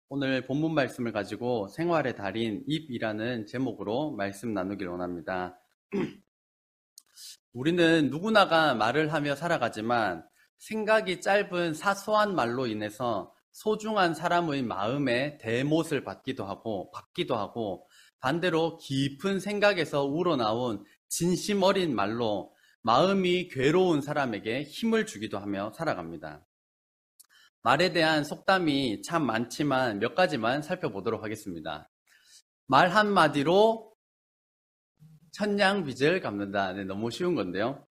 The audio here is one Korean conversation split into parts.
오늘 본문 말씀을 가지고 생활의 달인 입이라는 제목으로 말씀 나누기를 원합니다. 우리는 누구나가 말을 하며 살아가지만 생각이 짧은 사소한 말로 인해서 소중한 사람의 마음에 대못을 받기도 하고 반대로 깊은 생각에서 우러나온 진심 어린 말로 마음이 괴로운 사람에게 힘을 주기도 하며 살아갑니다. 말에 대한 속담이 참 많지만 몇 가지만 살펴보도록 하겠습니다. 말 한마디로 천냥빚을 갚는다. 네, 너무 쉬운 건데요.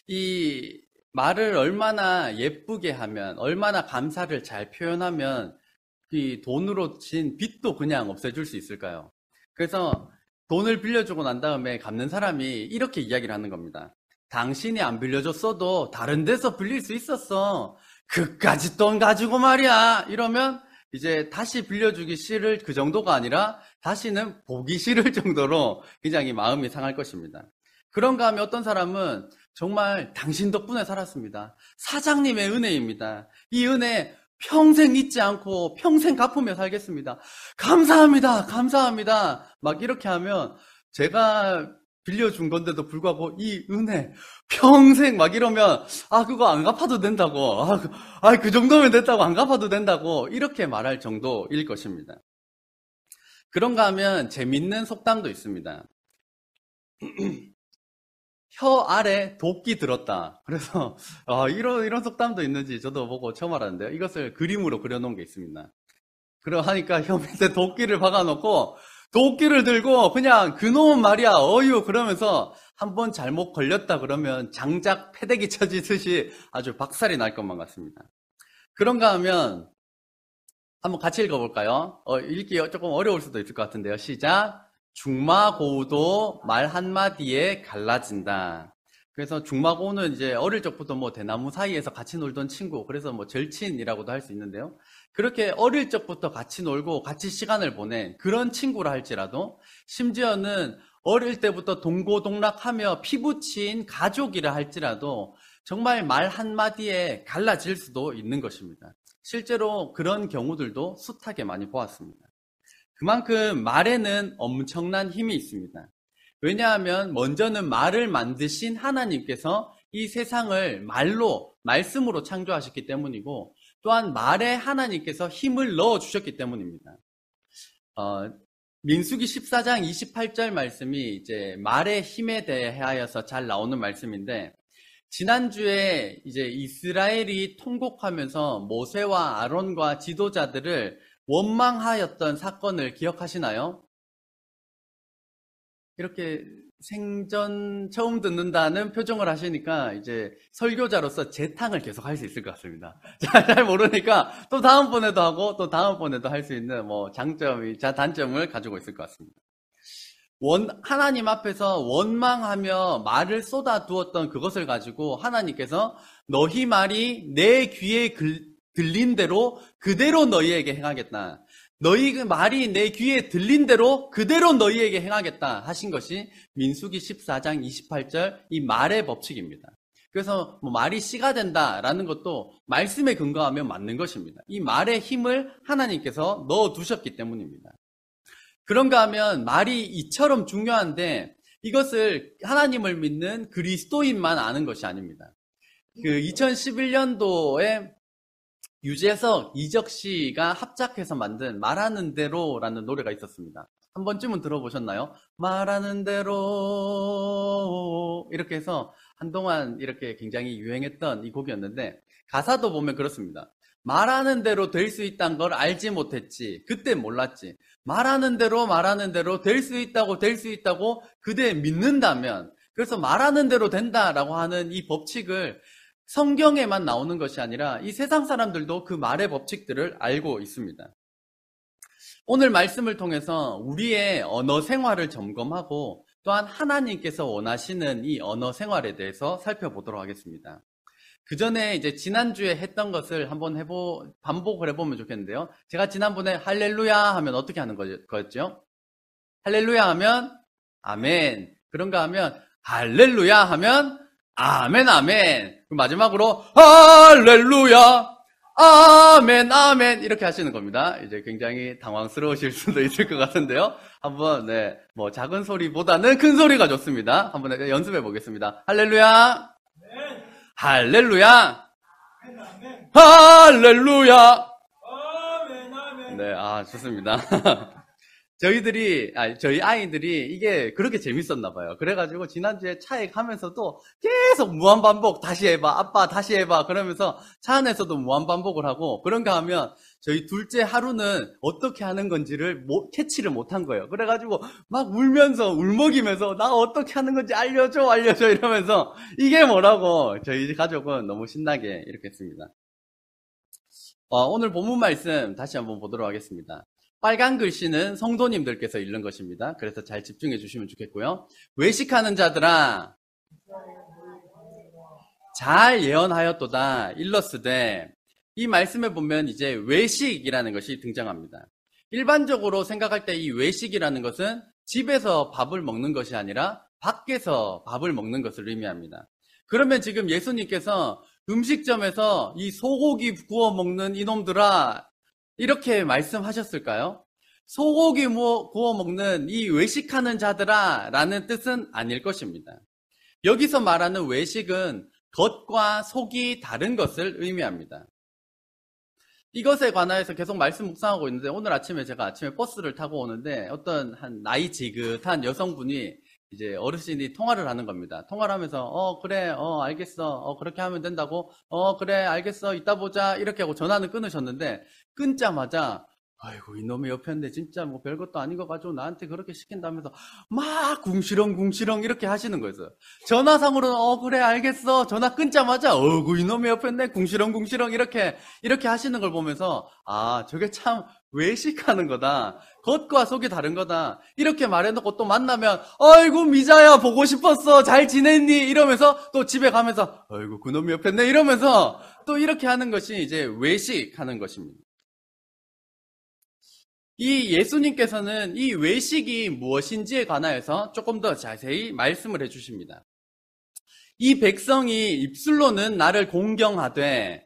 이 말을 얼마나 예쁘게 하면, 얼마나 감사를 잘 표현하면 이 돈으로 진 빚도 그냥 없애줄 수 있을까요? 그래서 돈을 빌려주고 난 다음에 갚는 사람이 이렇게 이야기를 하는 겁니다. 당신이 안 빌려줬어도 다른 데서 빌릴 수 있었어. 그까짓 돈 가지고 말이야. 이러면 이제 다시 빌려주기 싫을 그 정도가 아니라 다시는 보기 싫을 정도로 굉장히 마음이 상할 것입니다. 그런가 하면 어떤 사람은 정말 당신 덕분에 살았습니다. 사장님의 은혜입니다. 이 은혜 평생 잊지 않고 평생 갚으며 살겠습니다. 감사합니다. 감사합니다. 막 이렇게 하면 제가 빌려준 건데도 불구하고 이 은혜 평생 막 이러면 그거 안 갚아도 된다고 그 정도면 됐다고 안 갚아도 된다고 이렇게 말할 정도일 것입니다. 그런가 하면 재밌는 속담도 있습니다. 혀 아래 도끼 들었다. 그래서 이런 속담도 있는지 저도 보고 처음 알았는데요. 이것을 그림으로 그려놓은 게 있습니다. 그러하니까 혀 밑에 도끼를 박아놓고 도끼를 들고 그냥 그놈은 말이야 어유 그러면서 한번 잘못 걸렸다 그러면 장작 패대기 쳐지듯이 아주 박살이 날 것만 같습니다. 그런가 하면 한번 같이 읽어볼까요? 읽기 조금 어려울 수도 있을 것 같은데요. 시작. 중마고우도 말 한마디에 갈라진다. 그래서 중마고우는 이제 어릴 적부터 뭐 대나무 사이에서 같이 놀던 친구, 그래서 뭐 절친이라고도 할 수 있는데요. 그렇게 어릴 적부터 같이 놀고 같이 시간을 보낸 그런 친구라 할지라도 심지어는 어릴 때부터 동고동락하며 피부친 가족이라 할지라도 정말 말 한마디에 갈라질 수도 있는 것입니다. 실제로 그런 경우들도 숱하게 많이 보았습니다. 그만큼 말에는 엄청난 힘이 있습니다. 왜냐하면 먼저는 말을 만드신 하나님께서 이 세상을 말씀으로 창조하셨기 때문이고 또한 말에 하나님께서 힘을 넣어주셨기 때문입니다. 민수기 14장 28절 말씀이 이제 말의 힘에 대하여서 잘 나오는 말씀인데 지난주에 이제 이스라엘이 통곡하면서 모세와 아론과 지도자들을 원망하였던 사건을 기억하시나요? 이렇게 생전 처음 듣는다는 표정을 하시니까 이제 설교자로서 재탕을 계속 할 수 있을 것 같습니다. 잘 모르니까 또 다음번에도 하고 또 다음번에도 할 수 있는 뭐 단점을 가지고 있을 것 같습니다. 하나님 앞에서 원망하며 말을 쏟아두었던 그것을 가지고 하나님께서 너희 말이 내 귀에 들린 대로 그대로 너희에게 행하겠다. 너희 말이 내 귀에 들린 대로 그대로 너희에게 행하겠다 하신 것이 민수기 14장 28절 이 말의 법칙입니다. 그래서 말이 씨가 된다라는 것도 말씀에 근거하면 맞는 것입니다. 이 말의 힘을 하나님께서 넣어두셨기 때문입니다. 그런가 하면 말이 이처럼 중요한데 이것을 하나님을 믿는 그리스도인만 아는 것이 아닙니다. 2011년도에 유재석, 이적씨가 합작해서 만든 말하는 대로라는 노래가 있었습니다. 한 번쯤은 들어보셨나요? 말하는 대로 이렇게 해서 한동안 이렇게 굉장히 유행했던 이 곡이었는데 가사도 보면 그렇습니다. 말하는 대로 될 수 있다는 걸 알지 못했지. 그때 몰랐지. 말하는 대로 될 수 있다고 그대 믿는다면 그래서 말하는 대로 된다라고 하는 이 법칙을 성경에만 나오는 것이 아니라 이 세상 사람들도 그 말의 법칙들을 알고 있습니다. 오늘 말씀을 통해서 우리의 언어 생활을 점검하고 또한 하나님께서 원하시는 이 언어 생활에 대해서 살펴보도록 하겠습니다. 그 전에 이제 지난주에 했던 것을 한번 반복을 해보면 좋겠는데요. 제가 지난번에 할렐루야 하면 어떻게 하는 거였죠? 할렐루야 하면 아멘. 그런가 하면 할렐루야 하면 아멘, 아멘. 마지막으로 할렐루야, 아멘, 아멘. 이렇게 하시는 겁니다. 이제 굉장히 당황스러우실 수도 있을 것 같은데요. 한번, 네, 뭐, 작은 소리보다는 큰 소리가 좋습니다. 한번 연습해 보겠습니다. 할렐루야. 할렐루야. 할렐루야. 네, 좋습니다. 저희 아이들이 이게 그렇게 재밌었나 봐요. 그래가지고 지난주에 차에 가면서도 계속 무한반복, 다시 해봐, 아빠 다시 해봐, 그러면서 차 안에서도 무한반복을 하고, 그런가 하면 저희 둘째 하루는 어떻게 하는 건지를 캐치를 못한 거예요. 그래가지고 막 울면서, 울먹이면서 나 어떻게 하는 건지 알려줘, 알려줘 이러면서 이게 뭐라고 저희 가족은 너무 신나게 이렇게 했습니다. 오늘 본문 말씀 다시 한번 보도록 하겠습니다. 빨간 글씨는 성도님들께서 읽는 것입니다. 그래서 잘 집중해 주시면 좋겠고요. 외식하는 자들아, 잘 예언하였도다 일러스되, 이 말씀에 보면 이제 외식이라는 것이 등장합니다. 일반적으로 생각할 때 이 외식이라는 것은 집에서 밥을 먹는 것이 아니라 밖에서 밥을 먹는 것을 의미합니다. 그러면 지금 예수님께서 음식점에서 이 소고기 구워 먹는 이놈들아, 이렇게 말씀하셨을까요? 소고기 구워 먹는 이 외식하는 자들아 라는 뜻은 아닐 것입니다. 여기서 말하는 외식은 겉과 속이 다른 것을 의미합니다. 이것에 관하여서 계속 말씀 묵상하고 있는데, 오늘 아침에 제가 아침에 버스를 타고 오는데 어떤 한 나이 지긋한 여성분이 이제 어르신이 통화를 하는 겁니다. 통화를 하면서 그래, 알겠어, 그렇게 하면 된다고, 그래, 알겠어, 이따 보자, 이렇게 하고 전화는 끊으셨는데, 끊자마자 아이고 이놈의 옆에 있는데 진짜 뭐 별것도 아닌 거 가지고 나한테 그렇게 시킨다면서 막 궁시렁궁시렁 이렇게 하시는 거였어요. 전화상으로는 그래 알겠어, 전화 끊자마자 이놈의 옆에 있네, 궁시렁궁시렁 이렇게 하시는 걸 보면서 저게 참 외식하는 거다, 겉과 속이 다른 거다, 이렇게 말해놓고 또 만나면 아이고 미자야 보고 싶었어, 잘 지냈니, 이러면서 또 집에 가면서 아이고 그놈이 옆에 있네 이러면서 또 이렇게 하는 것이 이제 외식하는 것입니다. 이 예수님께서는 이 외식이 무엇인지에 관하여서 조금 더 자세히 말씀을 해주십니다. 이 백성이 입술로는 나를 공경하되,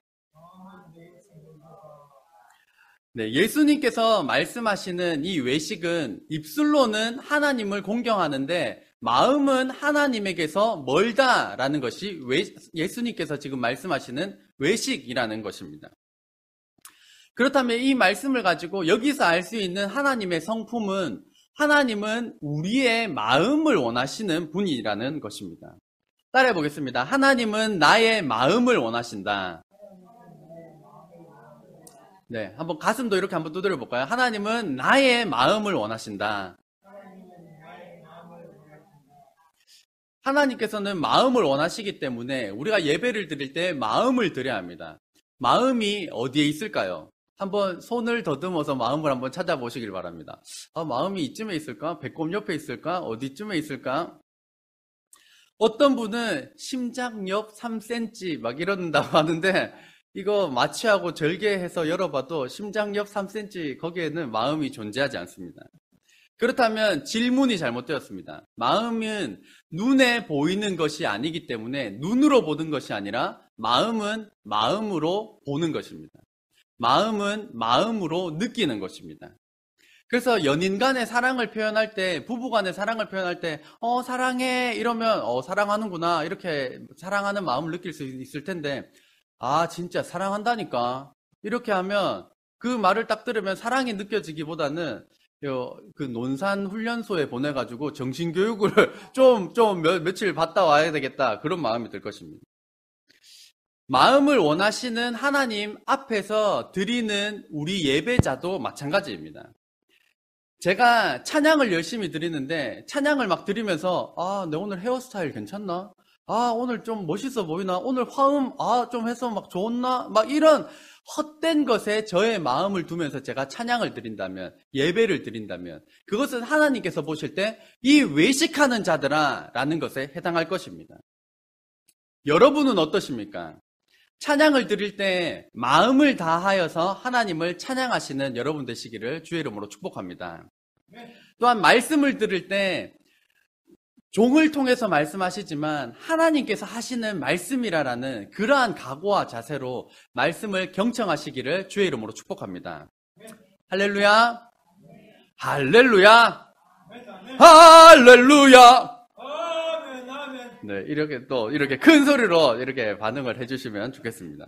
네, 예수님께서 말씀하시는 이 외식은 입술로는 하나님을 공경하는데 마음은 하나님에게서 멀다라는 것이 예수님께서 지금 말씀하시는 외식이라는 것입니다. 그렇다면 이 말씀을 가지고 여기서 알 수 있는 하나님의 성품은, 하나님은 우리의 마음을 원하시는 분이라는 것입니다. 따라해 보겠습니다. 하나님은 나의 마음을 원하신다. 네, 한번 가슴도 이렇게 한번 두드려 볼까요? 하나님은 나의 마음을 원하신다. 하나님께서는 마음을 원하시기 때문에 우리가 예배를 드릴 때 마음을 드려야 합니다. 마음이 어디에 있을까요? 한번 손을 더듬어서 마음을 한번 찾아보시길 바랍니다. 마음이 이쯤에 있을까? 배꼽 옆에 있을까? 어디쯤에 있을까? 어떤 분은 심장 옆 3cm 막 이런다고 하는데, 이거 마취하고 절개해서 열어봐도 심장 옆 3cm 거기에는 마음이 존재하지 않습니다. 그렇다면 질문이 잘못되었습니다. 마음은 눈에 보이는 것이 아니기 때문에 눈으로 보는 것이 아니라 마음은 마음으로 보는 것입니다. 마음은 마음으로 느끼는 것입니다. 그래서 연인 간의 사랑을 표현할 때, 부부 간의 사랑을 표현할 때 사랑해 이러면 사랑하는구나, 이렇게 사랑하는 마음을 느낄 수 있을 텐데, 진짜 사랑한다니까 이렇게 하면, 그 말을 딱 들으면 사랑이 느껴지기보다는 그 논산 훈련소에 보내가지고 정신교육을 좀 며칠 받다 와야 되겠다, 그런 마음이 들 것입니다. 마음을 원하시는 하나님 앞에서 드리는 우리 예배자도 마찬가지입니다. 제가 찬양을 열심히 드리는데, 찬양을 막 드리면서 내 오늘 헤어스타일 괜찮나? 오늘 좀 멋있어 보이나? 오늘 화음 좀 해서 막 좋나? 막 이런 헛된 것에 저의 마음을 두면서 제가 찬양을 드린다면, 예배를 드린다면, 그것은 하나님께서 보실 때 이 외식하는 자들아 라는 것에 해당할 것입니다. 여러분은 어떠십니까? 찬양을 드릴 때 마음을 다하여서 하나님을 찬양하시는 여러분 되시기를 주의 이름으로 축복합니다. 또한 말씀을 들을 때 종을 통해서 말씀하시지만 하나님께서 하시는 말씀이라는 그러한 각오와 자세로 말씀을 경청하시기를 주의 이름으로 축복합니다. 할렐루야! 할렐루야! 할렐루야! 네, 이렇게 큰 소리로 이렇게 반응을 해주시면 좋겠습니다.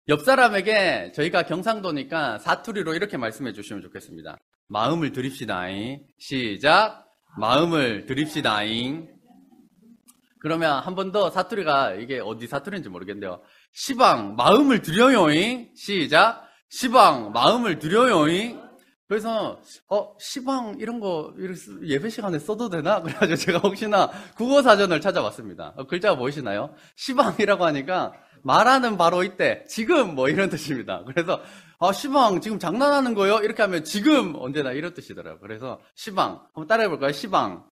옆 사람에게 저희가 경상도니까 사투리로 이렇게 말씀해 주시면 좋겠습니다. 마음을 드립시다잉. 시작. 마음을 드립시다잉. 그러면 한 번 더 사투리가 이게 어디 사투리인지 모르겠는데요. 시방 마음을 드려요잉. 시작. 시방 마음을 드려요잉. 그래서 시방 이런 거 예배 시간에 써도 되나? 그래가지고 제가 혹시나 국어사전을 찾아봤습니다. 글자가 보이시나요? 시방이라고 하니까 말하는 바로 이때, 지금 뭐 이런 뜻입니다. 그래서 시방 지금 장난하는 거예요? 이렇게 하면 지금 언제나 이런 뜻이더라고요. 그래서 시방 한번 따라해볼까요? 시방.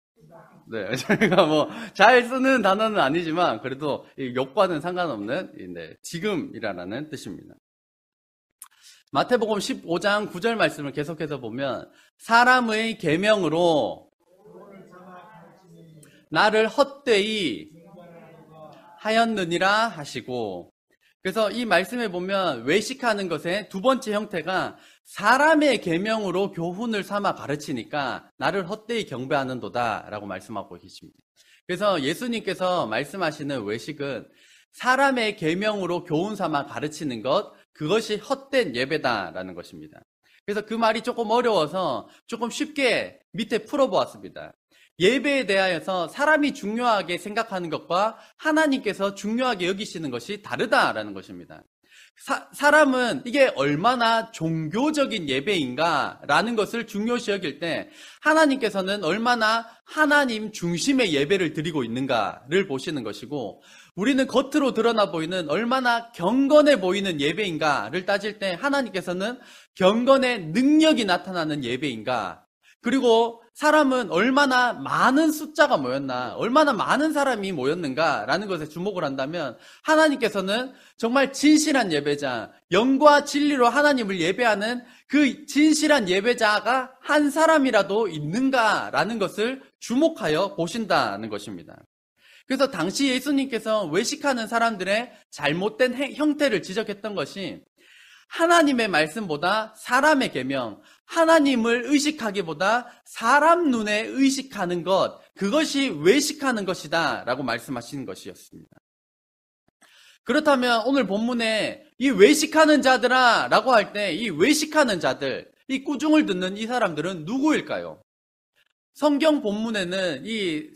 네, 저희가 뭐 잘 쓰는 단어는 아니지만 그래도 욕과는 상관없는 지금이라는 뜻입니다. 마태복음 15장 9절 말씀을 계속해서 보면 사람의 계명으로 나를 헛되이 하였느니라 하시고, 그래서 이 말씀에 보면 외식하는 것의 두 번째 형태가 사람의 계명으로 교훈을 삼아 가르치니까 나를 헛되이 경배하는도다 라고 말씀하고 계십니다. 그래서 예수님께서 말씀하시는 외식은 사람의 계명으로 교훈 삼아 가르치는 것, 그것이 헛된 예배다라는 것입니다. 그래서 그 말이 조금 어려워서 조금 쉽게 밑에 풀어보았습니다. 예배에 대하여서 사람이 중요하게 생각하는 것과 하나님께서 중요하게 여기시는 것이 다르다라는 것입니다. 사람은 이게 얼마나 종교적인 예배인가라는 것을 중요시 여길 때 하나님께서는 얼마나 하나님 중심의 예배를 드리고 있는가를 보시는 것이고, 우리는 겉으로 드러나 보이는 얼마나 경건해 보이는 예배인가를 따질 때 하나님께서는 경건의 능력이 나타나는 예배인가, 그리고 사람은 얼마나 많은 숫자가 모였나, 얼마나 많은 사람이 모였는가라는 것에 주목을 한다면 하나님께서는 정말 진실한 예배자, 영과 진리로 하나님을 예배하는 그 진실한 예배자가 한 사람이라도 있는가라는 것을 주목하여 보신다는 것입니다. 그래서 당시 예수님께서 외식하는 사람들의 잘못된 형태를 지적했던 것이 하나님의 말씀보다 사람의 계명, 하나님을 의식하기보다 사람 눈에 의식하는 것, 그것이 외식하는 것이다 라고 말씀하시는 것이었습니다. 그렇다면 오늘 본문에 이 외식하는 자들아 라고 할 때 이 외식하는 자들, 이 꾸중을 듣는 이 사람들은 누구일까요? 성경 본문에는 이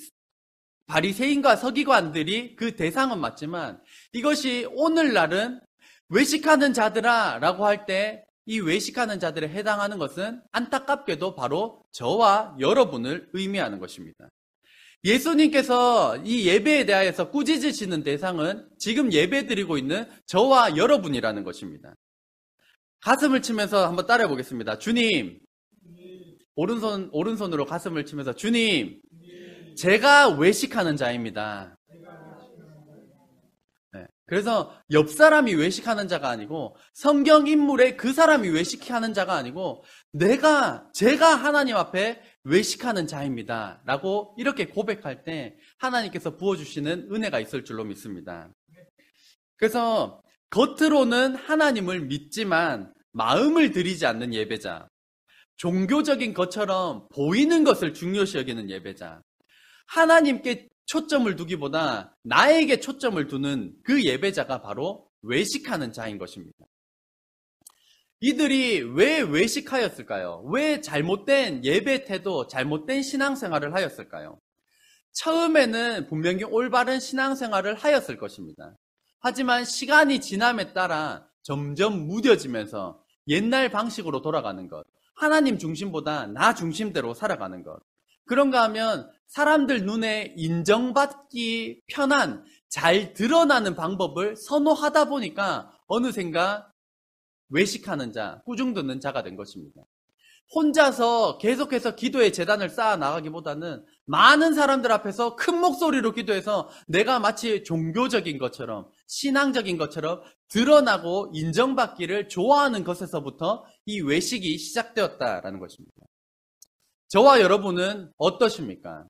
바리새인과 서기관들이 그 대상은 맞지만 이것이 오늘날은 외식하는 자들아 라고 할 때 이 외식하는 자들에 해당하는 것은 안타깝게도 바로 저와 여러분을 의미하는 것입니다. 예수님께서 이 예배에 대하여서 꾸짖으시는 대상은 지금 예배 드리고 있는 저와 여러분이라는 것입니다. 가슴을 치면서 한번 따라해 보겠습니다. 주님, 오른손으로 가슴을 치면서 주님, 제가 외식하는 자입니다. 네. 그래서 옆 사람이 외식하는 자가 아니고 성경 인물의 그 사람이 외식하는 자가 아니고 제가 하나님 앞에 외식하는 자입니다 라고 이렇게 고백할 때 하나님께서 부어주시는 은혜가 있을 줄로 믿습니다. 그래서 겉으로는 하나님을 믿지만 마음을 들이지 않는 예배자, 종교적인 것처럼 보이는 것을 중요시 여기는 예배자, 하나님께 초점을 두기보다 나에게 초점을 두는 그 예배자가 바로 외식하는 자인 것입니다. 이들이 왜 외식하였을까요? 왜 잘못된 예배 태도, 잘못된 신앙생활을 하였을까요? 처음에는 분명히 올바른 신앙생활을 하였을 것입니다. 하지만 시간이 지남에 따라 점점 무뎌지면서 옛날 방식으로 돌아가는 것, 하나님 중심보다 나 중심대로 살아가는 것, 그런가 하면 사람들 눈에 인정받기 편한, 잘 드러나는 방법을 선호하다 보니까 어느샌가 외식하는 자, 꾸중 듣는 자가 된 것입니다. 혼자서 계속해서 기도의 재단을 쌓아 나가기보다는 많은 사람들 앞에서 큰 목소리로 기도해서 내가 마치 종교적인 것처럼, 신앙적인 것처럼 드러나고 인정받기를 좋아하는 것에서부터 이 외식이 시작되었다라는 것입니다. 저와 여러분은 어떠십니까?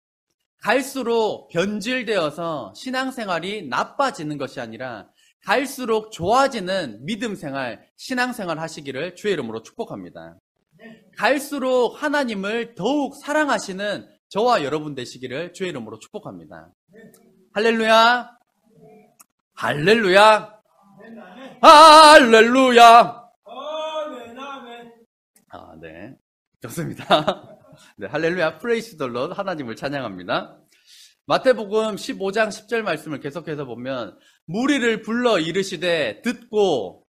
갈수록 변질되어서 신앙생활이 나빠지는 것이 아니라 갈수록 좋아지는 믿음생활, 신앙생활 하시기를 주의 이름으로 축복합니다. 갈수록 하나님을 더욱 사랑하시는 저와 여러분 되시기를 주의 이름으로 축복합니다. 할렐루야! 할렐루야! 할렐루야! 네. 좋습니다. 네, 할렐루야, 프레이스 더 롯, 하나님을 찬양합니다. 마태복음 15장 10절 말씀을 계속해서 보면 무리를 불러 이르시되 듣고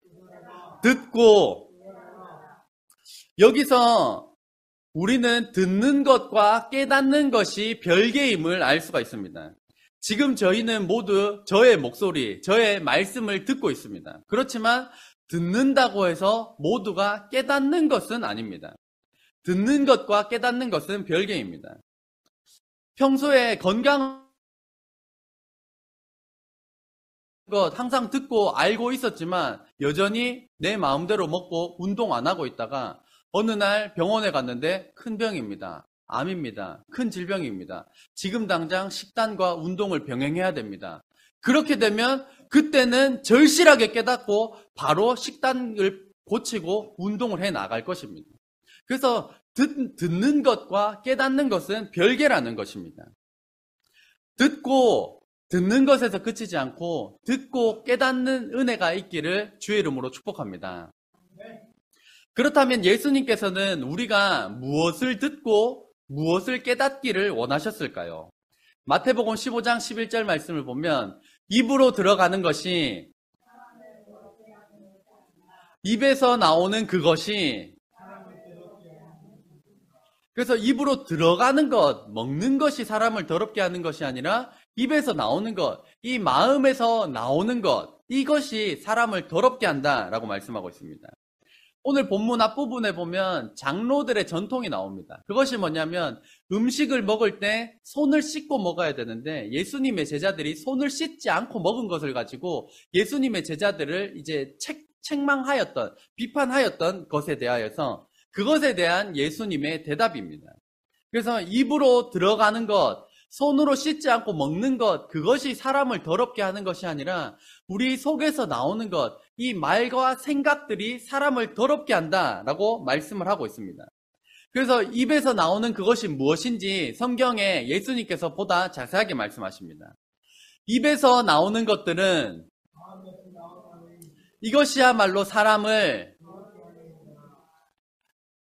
여기서 우리는 듣는 것과 깨닫는 것이 별개임을 알 수가 있습니다. 지금 저희는 모두 저의 목소리, 저의 말씀을 듣고 있습니다. 그렇지만 듣는다고 해서 모두가 깨닫는 것은 아닙니다. 듣는 것과 깨닫는 것은 별개입니다. 평소에 건강 것 항상 듣고 알고 있었지만 여전히 내 마음대로 먹고 운동 안 하고 있다가 어느 날 병원에 갔는데 큰 병입니다. 암입니다. 큰 질병입니다. 지금 당장 식단과 운동을 병행해야 됩니다. 그렇게 되면 그때는 절실하게 깨닫고 바로 식단을 고치고 운동을 해 나갈 것입니다. 그래서 듣는 것과 깨닫는 것은 별개라는 것입니다. 듣는 것에서 그치지 않고 듣고 깨닫는 은혜가 있기를 주의 이름으로 축복합니다. 그렇다면 예수님께서는 우리가 무엇을 듣고 무엇을 깨닫기를 원하셨을까요? 마태복음 15장 11절 말씀을 보면 입으로 들어가는 것이 입에서 나오는 그것이 그래서 입으로 들어가는 것, 먹는 것이 사람을 더럽게 하는 것이 아니라 입에서 나오는 것, 이 마음에서 나오는 것, 이것이 사람을 더럽게 한다라고 말씀하고 있습니다. 오늘 본문 앞부분에 보면 장로들의 전통이 나옵니다. 그것이 뭐냐면 음식을 먹을 때 손을 씻고 먹어야 되는데 예수님의 제자들이 손을 씻지 않고 먹은 것을 가지고 예수님의 제자들을 이제 책망하였던, 비판하였던 것에 대하여서 그것에 대한 예수님의 대답입니다. 그래서 입으로 들어가는 것, 손으로 씻지 않고 먹는 것, 그것이 사람을 더럽게 하는 것이 아니라 우리 속에서 나오는 것, 이 말과 생각들이 사람을 더럽게 한다라고 말씀을 하고 있습니다. 그래서 입에서 나오는 그것이 무엇인지 성경에 예수님께서 보다 자세하게 말씀하십니다. 입에서 나오는 것들은 이것이야말로 사람을,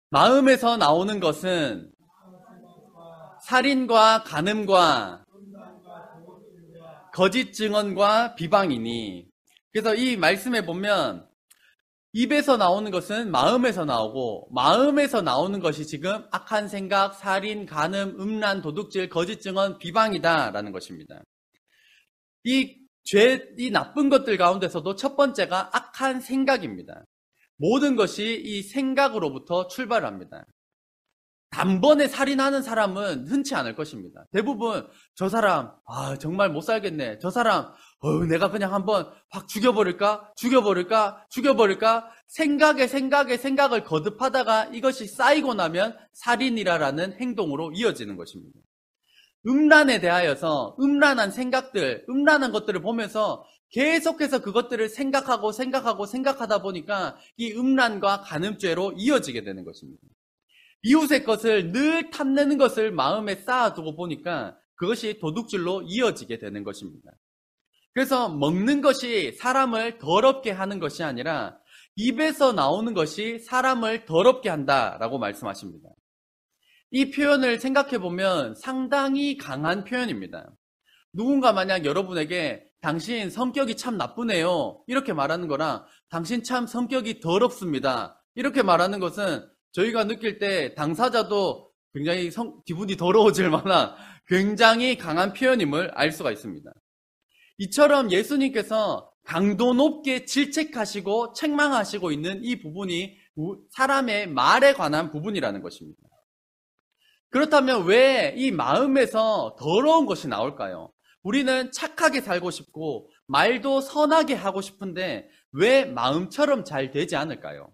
마음에서 나오는 것은 살인과 간음과 거짓 증언과 비방이니. 그래서 이 말씀에 보면 입에서 나오는 것은 마음에서 나오고 마음에서 나오는 것이 지금 악한 생각, 살인, 간음, 음란, 도둑질, 거짓 증언, 비방이다라는 것입니다. 이 나쁜 것들 가운데서도 첫 번째가 악한 생각입니다. 모든 것이 이 생각으로부터 출발합니다. 단번에 살인하는 사람은 흔치 않을 것입니다. 대부분 저 사람 정말 못 살겠네. 저 사람 내가 그냥 한번 확 죽여버릴까? 생각을 거듭하다가 이것이 쌓이고 나면 살인이라는 행동으로 이어지는 것입니다. 음란에 대하여서 음란한 생각들, 음란한 것들을 보면서 계속해서 그것들을 생각하다 보니까 이 음란과 간음죄로 이어지게 되는 것입니다. 이웃의 것을 늘 탐내는 것을 마음에 쌓아두고 보니까 그것이 도둑질로 이어지게 되는 것입니다. 그래서 먹는 것이 사람을 더럽게 하는 것이 아니라 입에서 나오는 것이 사람을 더럽게 한다라고 말씀하십니다. 이 표현을 생각해 보면 상당히 강한 표현입니다. 누군가 만약 여러분에게 당신 성격이 참 나쁘네요 이렇게 말하는 거랑 당신 참 성격이 더럽습니다 이렇게 말하는 것은 저희가 느낄 때 당사자도 굉장히 기분이 더러워질 만한 굉장히 강한 표현임을 알 수가 있습니다. 이처럼 예수님께서 강도 높게 질책하시고 책망하시고 있는 이 부분이 사람의 말에 관한 부분이라는 것입니다. 그렇다면 왜 이 마음에서 더러운 것이 나올까요? 우리는 착하게 살고 싶고 말도 선하게 하고 싶은데 왜 마음처럼 잘 되지 않을까요?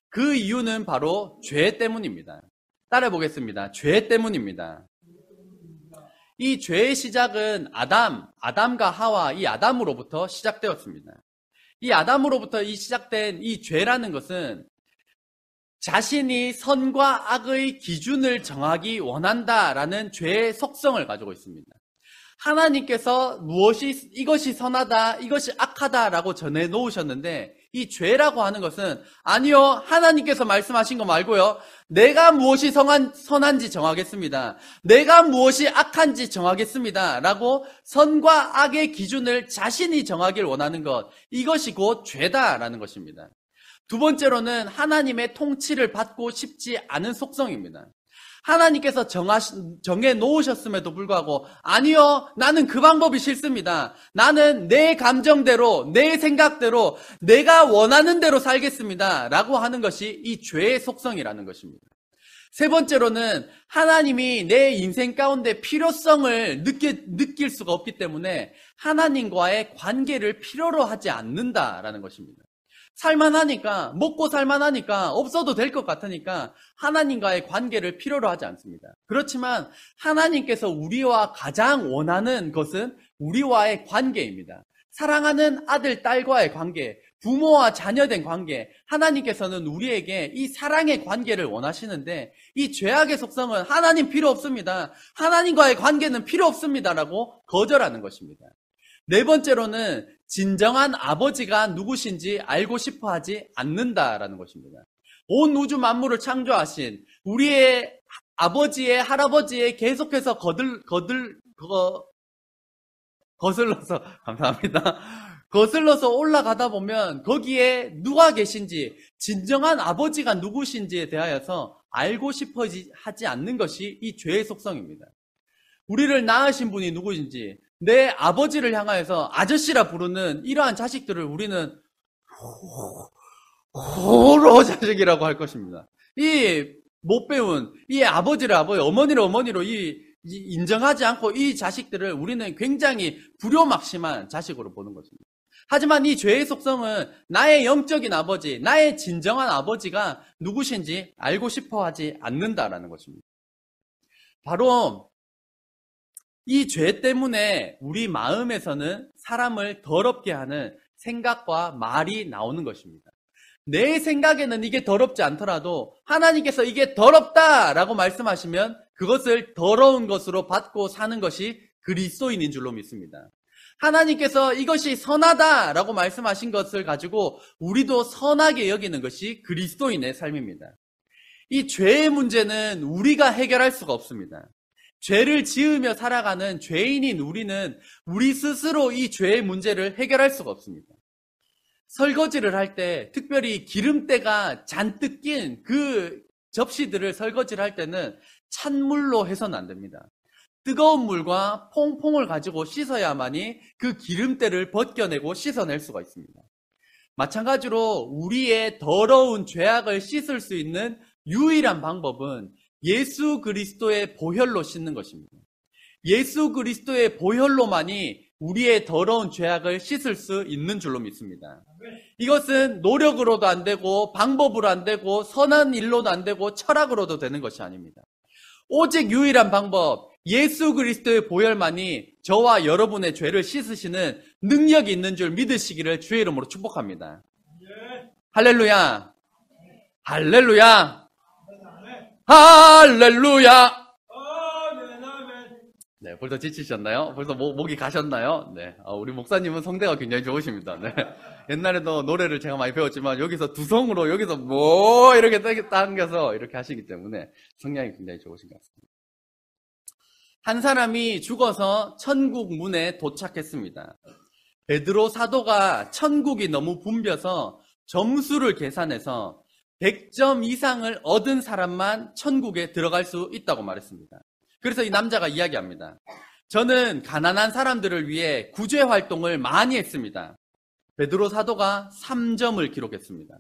그 이유는 바로 죄 때문입니다. 따라해 보겠습니다. 죄 때문입니다. 이 죄의 시작은 아담과 하와 이 아담으로부터 시작되었습니다. 이 아담으로부터 시작된 이 죄라는 것은 자신이 선과 악의 기준을 정하기 원한다라는 죄의 속성을 가지고 있습니다. 하나님께서 이것이 선하다, 이것이 악하다라고 전해 놓으셨는데 이 죄라고 하는 것은 아니요, 하나님께서 말씀하신 거 말고요. 내가 무엇이 선한지 정하겠습니다. 내가 무엇이 악한지 정하겠습니다. 라고 선과 악의 기준을 자신이 정하길 원하는 것, 이것이 곧 죄다라는 것입니다. 두 번째로는 하나님의 통치를 받고 싶지 않은 속성입니다. 하나님께서 정해 놓으셨음에도 불구하고 아니요, 나는 그 방법이 싫습니다. 나는 내 감정대로, 내 생각대로, 내가 원하는 대로 살겠습니다. 라고 하는 것이 이 죄의 속성이라는 것입니다. 세 번째로는 하나님이 내 인생 가운데 필요성을 느낄 수가 없기 때문에 하나님과의 관계를 필요로 하지 않는다라는 것입니다. 살만하니까, 먹고 살만하니까, 없어도 될 것 같으니까 하나님과의 관계를 필요로 하지 않습니다. 그렇지만 하나님께서 우리와 가장 원하는 것은 우리와의 관계입니다. 사랑하는 아들, 딸과의 관계, 부모와 자녀된 관계, 하나님께서는 우리에게 이 사랑의 관계를 원하시는데 이 죄악의 속성은 하나님 필요 없습니다. 하나님과의 관계는 필요 없습니다라고 거절하는 것입니다. 네 번째로는 진정한 아버지가 누구신지 알고 싶어 하지 않는다라는 것입니다. 온 우주 만물을 창조하신 우리의 아버지의 할아버지의 계속해서 거슬러서 감사합니다. 거슬러서 올라가다 보면 거기에 누가 계신지, 진정한 아버지가 누구신지에 대하여서 알고 싶어 하지 않는 것이 이 죄의 속성입니다. 우리를 낳으신 분이 누구신지, 내 아버지를 향하여서 아저씨라 부르는 이러한 자식들을 우리는 호로 자식이라고 할 것입니다. 이 못 배운 이 아버지를 아버지, 어머니를 어머니로 인정하지 않고 이 자식들을 우리는 굉장히 불효막심한 자식으로 보는 것입니다. 하지만 이 죄의 속성은 나의 영적인 아버지, 나의 진정한 아버지가 누구신지 알고 싶어 하지 않는다라는 것입니다. 바로 이 죄 때문에 우리 마음에서는 사람을 더럽게 하는 생각과 말이 나오는 것입니다. 내 생각에는 이게 더럽지 않더라도 하나님께서 이게 더럽다라고 말씀하시면 그것을 더러운 것으로 받고 사는 것이 그리스도인인 줄로 믿습니다. 하나님께서 이것이 선하다라고 말씀하신 것을 가지고 우리도 선하게 여기는 것이 그리스도인의 삶입니다. 이 죄의 문제는 우리가 해결할 수가 없습니다. 죄를 지으며 살아가는 죄인인 우리는 우리 스스로 이 죄의 문제를 해결할 수가 없습니다. 설거지를 할 때, 특별히 기름때가 잔뜩 낀 그 접시들을 설거지를 할 때는 찬물로 해서는 안 됩니다. 뜨거운 물과 퐁퐁을 가지고 씻어야만이 그 기름때를 벗겨내고 씻어낼 수가 있습니다. 마찬가지로 우리의 더러운 죄악을 씻을 수 있는 유일한 방법은 예수 그리스도의 보혈로 씻는 것입니다. 예수 그리스도의 보혈로만이 우리의 더러운 죄악을 씻을 수 있는 줄로 믿습니다. 이것은 노력으로도 안 되고 방법으로 안 되고 선한 일로도 안 되고 철학으로도 되는 것이 아닙니다. 오직 유일한 방법, 예수 그리스도의 보혈만이 저와 여러분의 죄를 씻으시는 능력이 있는 줄 믿으시기를 주의 이름으로 축복합니다. 할렐루야! 할렐루야! 할렐루야! 네, 벌써 지치셨나요? 벌써 목이 가셨나요? 네, 우리 목사님은 성대가 굉장히 좋으십니다. 네. 옛날에도 노래를 제가 많이 배웠지만 여기서 두성으로 여기서 뭐 이렇게 당겨서 이렇게 하시기 때문에 성량이 굉장히 좋으신 것 같습니다. 한 사람이 죽어서 천국 문에 도착했습니다. 베드로 사도가 천국이 너무 붐벼서 점수를 계산해서 100점 이상을 얻은 사람만 천국에 들어갈 수 있다고 말했습니다. 그래서 이 남자가 이야기합니다. 저는 가난한 사람들을 위해 구제 활동을 많이 했습니다. 베드로 사도가 3점을 기록했습니다.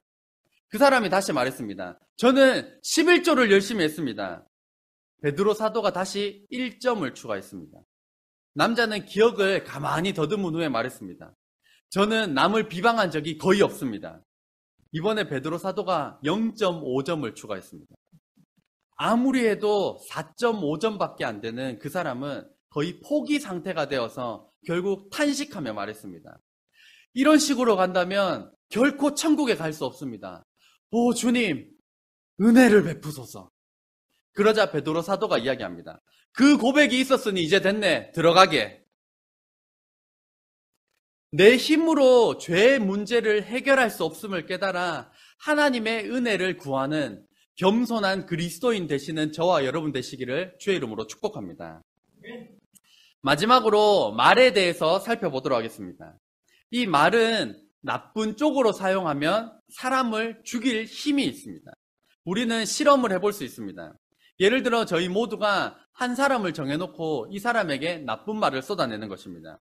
그 사람이 다시 말했습니다. 저는 11조를 열심히 했습니다. 베드로 사도가 다시 1점을 추가했습니다. 남자는 기억을 가만히 더듬은 후에 말했습니다. 저는 남을 비방한 적이 거의 없습니다. 이번에 베드로 사도가 0.5점을 추가했습니다. 아무리 해도 4.5점밖에 안 되는 그 사람은 거의 포기 상태가 되어서 결국 탄식하며 말했습니다. 이런 식으로 간다면 결코 천국에 갈 수 없습니다. 오, 주님, 은혜를 베푸소서. 그러자 베드로 사도가 이야기합니다. 그 고백이 있었으니 이제 됐네. 들어가게. 내 힘으로 죄의 문제를 해결할 수 없음을 깨달아 하나님의 은혜를 구하는 겸손한 그리스도인 되시는 저와 여러분 되시기를 주의 이름으로 축복합니다. 마지막으로 말에 대해서 살펴보도록 하겠습니다. 이 말은 나쁜 쪽으로 사용하면 사람을 죽일 힘이 있습니다. 우리는 실험을 해볼 수 있습니다. 예를 들어 저희 모두가 한 사람을 정해놓고 이 사람에게 나쁜 말을 쏟아내는 것입니다.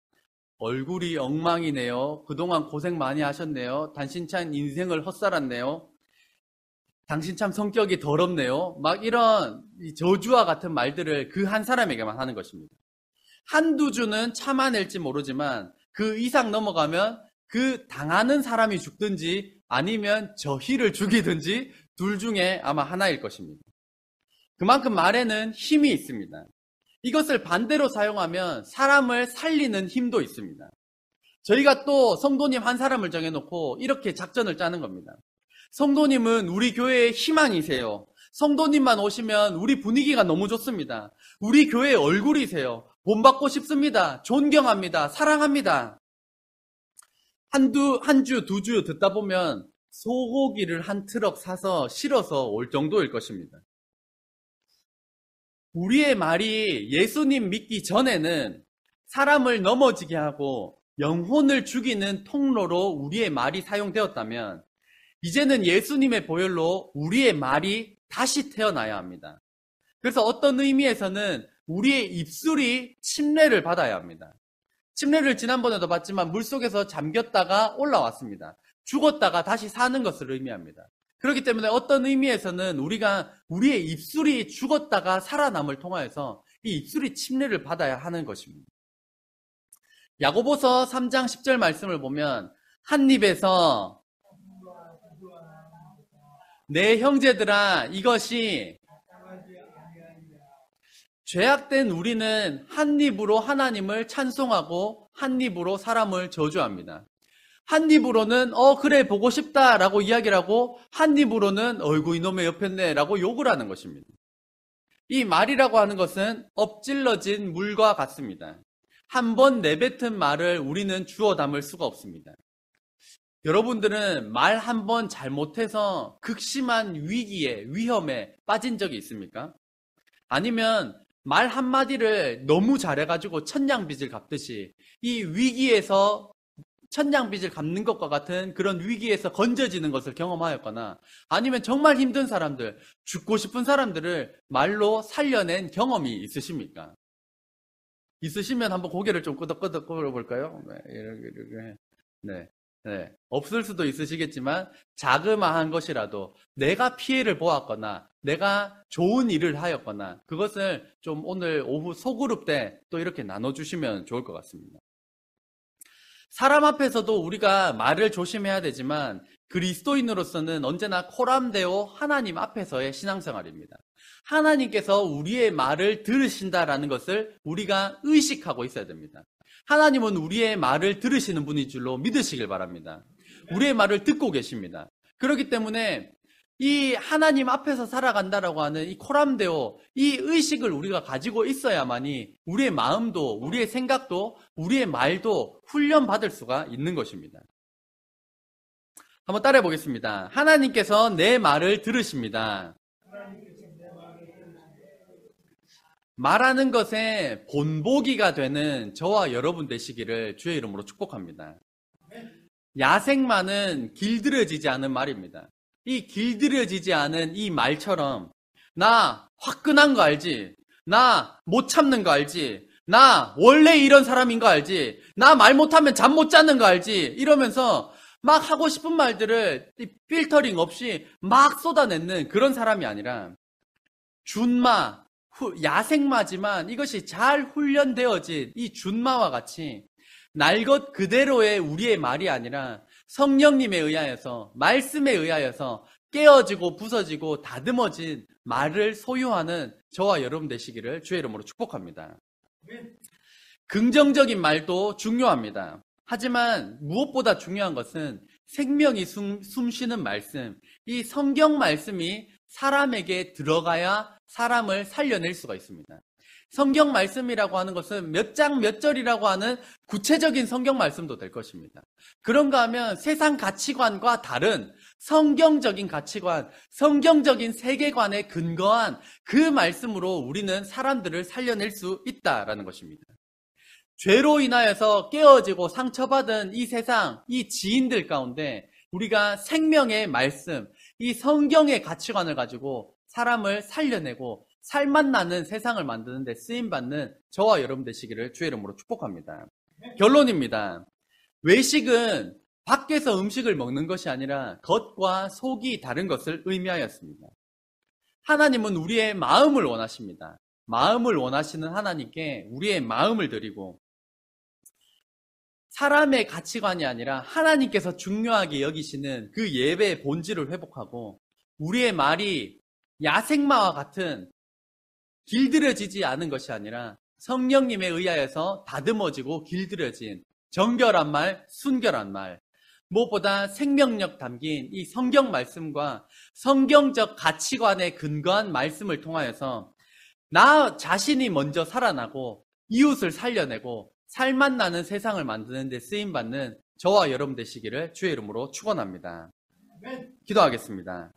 얼굴이 엉망이네요. 그동안 고생 많이 하셨네요. 당신 참 인생을 헛살았네요. 당신 참 성격이 더럽네요. 막 이런 저주와 같은 말들을 그 한 사람에게만 하는 것입니다. 한두 주는 참아낼지 모르지만 그 이상 넘어가면 그 당하는 사람이 죽든지 아니면 저희를 죽이든지 둘 중에 아마 하나일 것입니다. 그만큼 말에는 힘이 있습니다. 이것을 반대로 사용하면 사람을 살리는 힘도 있습니다. 저희가 또 성도님 한 사람을 정해놓고 이렇게 작전을 짜는 겁니다. 성도님은 우리 교회의 희망이세요. 성도님만 오시면 우리 분위기가 너무 좋습니다. 우리 교회의 얼굴이세요. 본받고 싶습니다. 존경합니다. 사랑합니다. 한 주, 두 주 듣다 보면 소고기를 한 트럭 사서 실어서 올 정도일 것입니다. 우리의 말이 예수님 믿기 전에는 사람을 넘어지게 하고 영혼을 죽이는 통로로 우리의 말이 사용되었다면 이제는 예수님의 보혈로 우리의 말이 다시 태어나야 합니다. 그래서 어떤 의미에서는 우리의 입술이 침례를 받아야 합니다. 침례를 지난번에도 봤지만 물속에서 잠겼다가 올라왔습니다. 죽었다가 다시 사는 것을 의미합니다. 그렇기 때문에 어떤 의미에서는 우리가 우리의 입술이 죽었다가 살아남을 통하여서 이 입술이 침례를 받아야 하는 것입니다. 야고보서 3장 10절 말씀을 보면 한 입에서 내 형제들아 이것이 죄악된 우리는 한 입으로 하나님을 찬송하고 한 입으로 사람을 저주합니다. 한 입으로는 그래 보고 싶다라고 이야기를 하고 한 입으로는 어이구 이놈의 옆했네 라고 욕을 하는 것입니다. 이 말이라고 하는 것은 엎질러진 물과 같습니다. 한 번 내뱉은 말을 우리는 주워 담을 수가 없습니다. 여러분들은 말 한 번 잘못해서 극심한 위기에 위험에 빠진 적이 있습니까? 아니면 말 한마디를 너무 잘해가지고 천냥빚을 갚듯이 이 위기에서 천냥빚을 갚는 것과 같은 그런 위기에서 건져지는 것을 경험하였거나 아니면 정말 힘든 사람들, 죽고 싶은 사람들을 말로 살려낸 경험이 있으십니까? 있으시면 한번 고개를 좀 끄덕끄덕 끄덕볼까요? 네, 이렇게. 네. 없을 수도 있으시겠지만 자그마한 것이라도 내가 피해를 보았거나 내가 좋은 일을 하였거나 그것을 좀 오늘 오후 소그룹 때 또 이렇게 나눠주시면 좋을 것 같습니다. 사람 앞에서도 우리가 말을 조심해야 되지만 그리스도인으로서는 언제나 코람데오 하나님 앞에서의 신앙생활입니다. 하나님께서 우리의 말을 들으신다라는 것을 우리가 의식하고 있어야 됩니다. 하나님은 우리의 말을 들으시는 분인 줄로 믿으시길 바랍니다. 우리의 말을 듣고 계십니다. 그렇기 때문에 이 하나님 앞에서 살아간다라고 하는 이 코람데오, 이 의식을 우리가 가지고 있어야만이 우리의 마음도, 우리의 생각도, 우리의 말도 훈련받을 수가 있는 것입니다. 한번 따라해 보겠습니다. 하나님께서 내 말을 들으십니다. 말하는 것에 본보기가 되는 저와 여러분 되시기를 주의 이름으로 축복합니다. 야생마는 길들여지지 않은 말입니다. 이 길들여지지 않은 이 말처럼 나 화끈한 거 알지? 나 못 참는 거 알지? 나 원래 이런 사람인 거 알지? 나 말 못하면 잠 못 자는 거 알지? 이러면서 막 하고 싶은 말들을 필터링 없이 막 쏟아내는 그런 사람이 아니라 준마, 야생마지만 이것이 잘 훈련되어진 이 준마와 같이 날 것 그대로의 우리의 말이 아니라 성령님에 의하여서 말씀에 의하여서 깨어지고 부서지고 다듬어진 말을 소유하는 저와 여러분 되시기를 주의 이름으로 축복합니다. 긍정적인 말도 중요합니다. 하지만 무엇보다 중요한 것은 생명이 숨쉬는 말씀, 이 성경 말씀이 사람에게 들어가야 사람을 살려낼 수가 있습니다. 성경 말씀이라고 하는 것은 몇 장 몇 절이라고 하는 구체적인 성경 말씀도 될 것입니다. 그런가 하면 세상 가치관과 다른 성경적인 가치관, 성경적인 세계관에 근거한 그 말씀으로 우리는 사람들을 살려낼 수 있다라는 것입니다. 죄로 인하여서 깨어지고 상처받은 이 세상, 이 지인들 가운데 우리가 생명의 말씀, 이 성경의 가치관을 가지고 사람을 살려내고 살맛나는 세상을 만드는 데 쓰임받는 저와 여러분 되시기를 주의 이름으로 축복합니다. 결론입니다. 외식은 밖에서 음식을 먹는 것이 아니라 겉과 속이 다른 것을 의미하였습니다. 하나님은 우리의 마음을 원하십니다. 마음을 원하시는 하나님께 우리의 마음을 드리고 사람의 가치관이 아니라 하나님께서 중요하게 여기시는 그 예배의 본질을 회복하고 우리의 말이 야생마와 같은 길들여지지 않은 것이 아니라 성령님에 의하여서 다듬어지고 길들여진 정결한 말, 순결한 말, 무엇보다 생명력 담긴 이 성경 말씀과 성경적 가치관에 근거한 말씀을 통하여서 나 자신이 먼저 살아나고 이웃을 살려내고 살맛나는 세상을 만드는 데 쓰임받는 저와 여러분 되시기를 주의 이름으로 축원합니다. 기도하겠습니다.